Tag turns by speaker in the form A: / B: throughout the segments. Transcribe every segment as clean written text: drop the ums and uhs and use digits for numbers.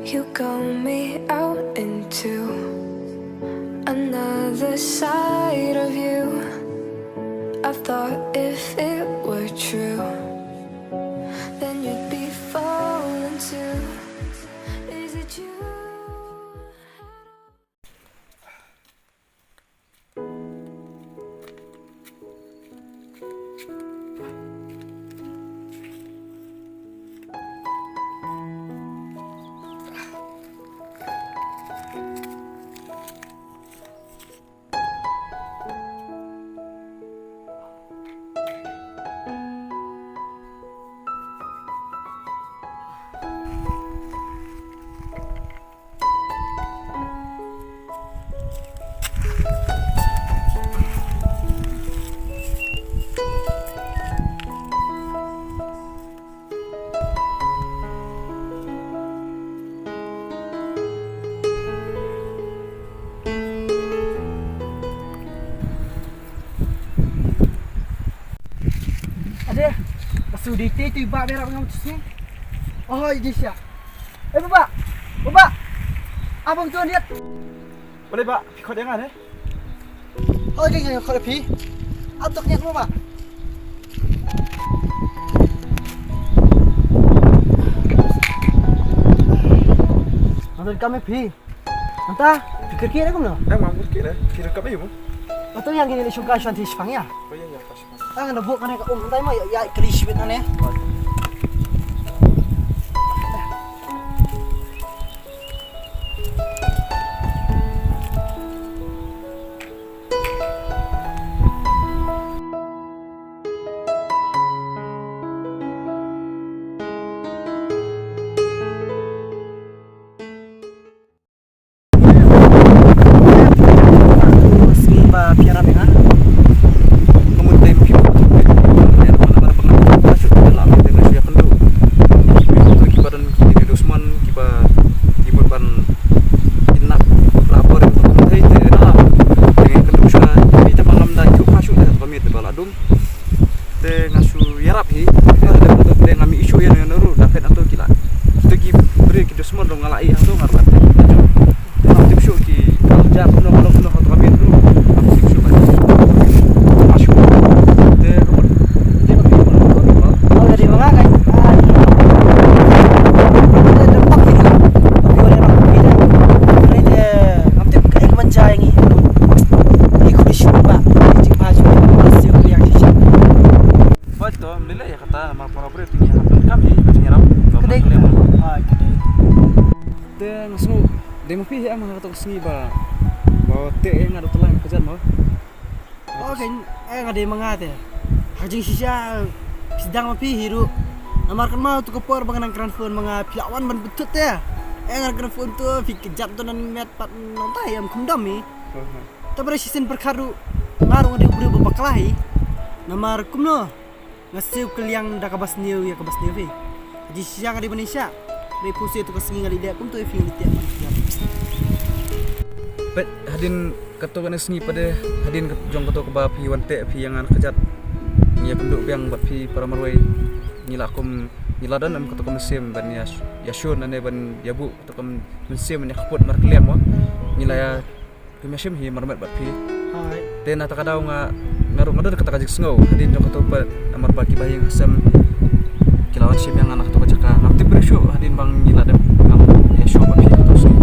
A: You got me out into another side of you. I thought if it were true, then you'd be falling too. Is it you?
B: Ada sudi tu iba berak dengan macam ni. Oh, ini siap. Bapak. Bapak. Abang tuan lihat.
C: Boleh pak, kau jangan
B: Oh, jangan kau lebih. Abang lihat bapak. Nanti kami pi. Nanti fikir kira kamu no?
C: Emang mungkin kira kami mu.
B: Atau yang ini suka shanti Jepang ya?
C: Oh iya ya pas.
B: Ang nabuk kan ka nanti mah ya krisbit ane.
C: Demo pi ya mah atau sengi ba. Bawa te yang ada telah kejar mau.
B: Okay, ngade mangate. Hajing sisa sedang mapi hiru. Namarkan mau tu kopor bangan keran phone mga piawan ban betut ya. Ngar keran phone tu fikir jap tu nan met pat nontai am kumdam mi. Tapi season perkaru ngaru ngade ubri babaklahi. Namar kumno. Ngasih keliang dah kabas new ya kabas new fi. Haji sisa ngade Indonesia. Repusi tu kesengi ngali dia kum tu fi tiap.
C: Bet hadin ketua kena sengi pada hadin jong ketua ke bapi wante pi yang an kejat nia penduk yang bapi para marwai nila akum nila dan am ketua musim ban ya shon ane ban yabu ketua musim nya khput mar klem wa nila ya musim hi marmet bapi
B: Hai
C: ten ata kadau ngaru ngado kata kajik sngau hadin jong ketua pat amar baki bayang hasam kilawan sim yang anak ketua jaka ngapti bersyo hadin bang nila dan ngam ya shon bapi ketua sengi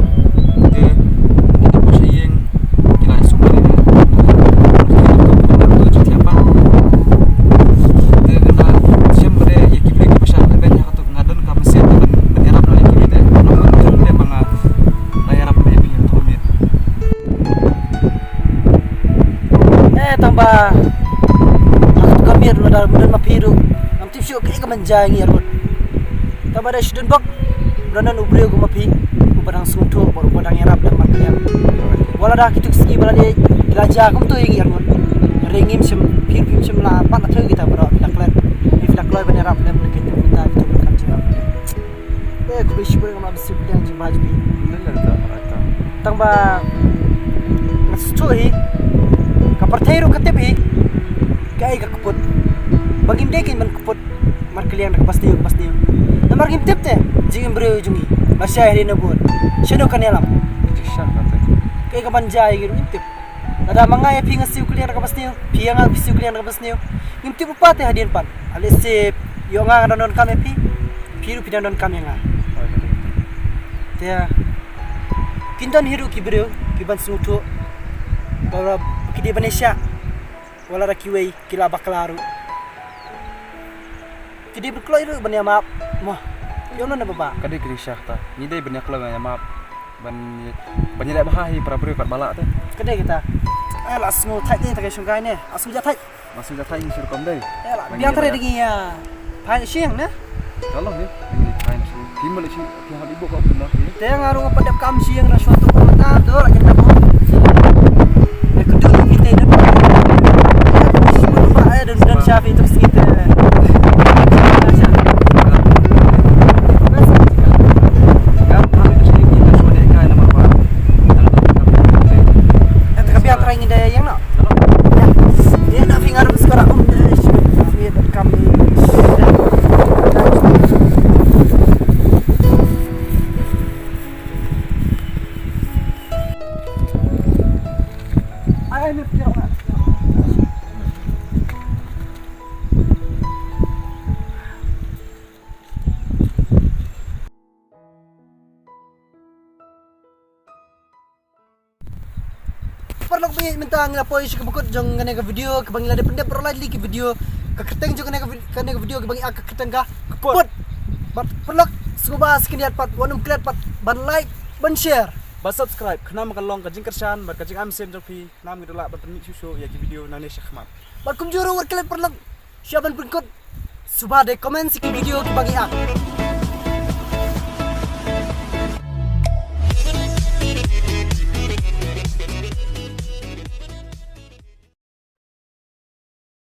B: tambah aku kami ada mudan mapiru am tipsyo ke kemanjang ya rod tambah ada student bok branan ubrio go mapi ubarang sungto baru padang yarap dan maklian wala dah kitu ski bala dia gelaja kum tu yang rod ringim sem pir pim sem la pat atau kita baru filaklan filaklan ban yarap dan kita kita itu berkaca ku bishbur ngam absi bidan jibaj bi tambah nasuhi kapartero katib kai ka kuput bagim dekin ban kuput mar kalian ka pasti namar gim tip te jingim bre jungi Masya hari nabun. Sino kanyalam?
C: Syah kata.
B: Kay kabanjay gitu intip. Ada mangaya pingas siu kuliah kapas niyo. Pianga siu kuliah kapas niyo. Intip upate hadian pan. Alisip yo nga non kami pi. Piru pidan non kami nga. Tia. Kintan hiru kibru kiban sutu. Bara kidi banesha. Wala rakiway kila baklaru. Kidi berkelo itu banya maaf. Mah. Yo non baba.
C: Kadi kiri Syah ta. Ni dai banyak lah ya maaf. Banyak dak bahahi para beri pat balak tu.
B: Kedai kita. Lah semua thai ni tak sungkai ni. Asu ja thai.
C: Masih jatah ini suruh komdai.
B: Lah biar thai lagi ya. Pai siang na.
C: Kalau ni, ini kain su. Timbul si pihak ibu kau pernah ni.
B: Dia ngaruh pada kam siang na suatu komentar tu lagi nak boh. Nak kedua kita dah. Semua ada dan Syafi itu segitu. Perlu punya minta ngelapoy si kebukut jong ngene ke video ke bangi lade pendep perlu lagi ke video ke keteng jong ngene ke video ke bangi ke keteng ka keput perlu suba sekian pat wanum klet pat ban like ban share
C: Ba subscribe kena makan long kajing kershan bar kajing amsem jopi nam gidula bar permit susu ya ki video nane syahmat.
B: ban kumjuru war klet perlu siapa pun kut suba de komen si video ke bangi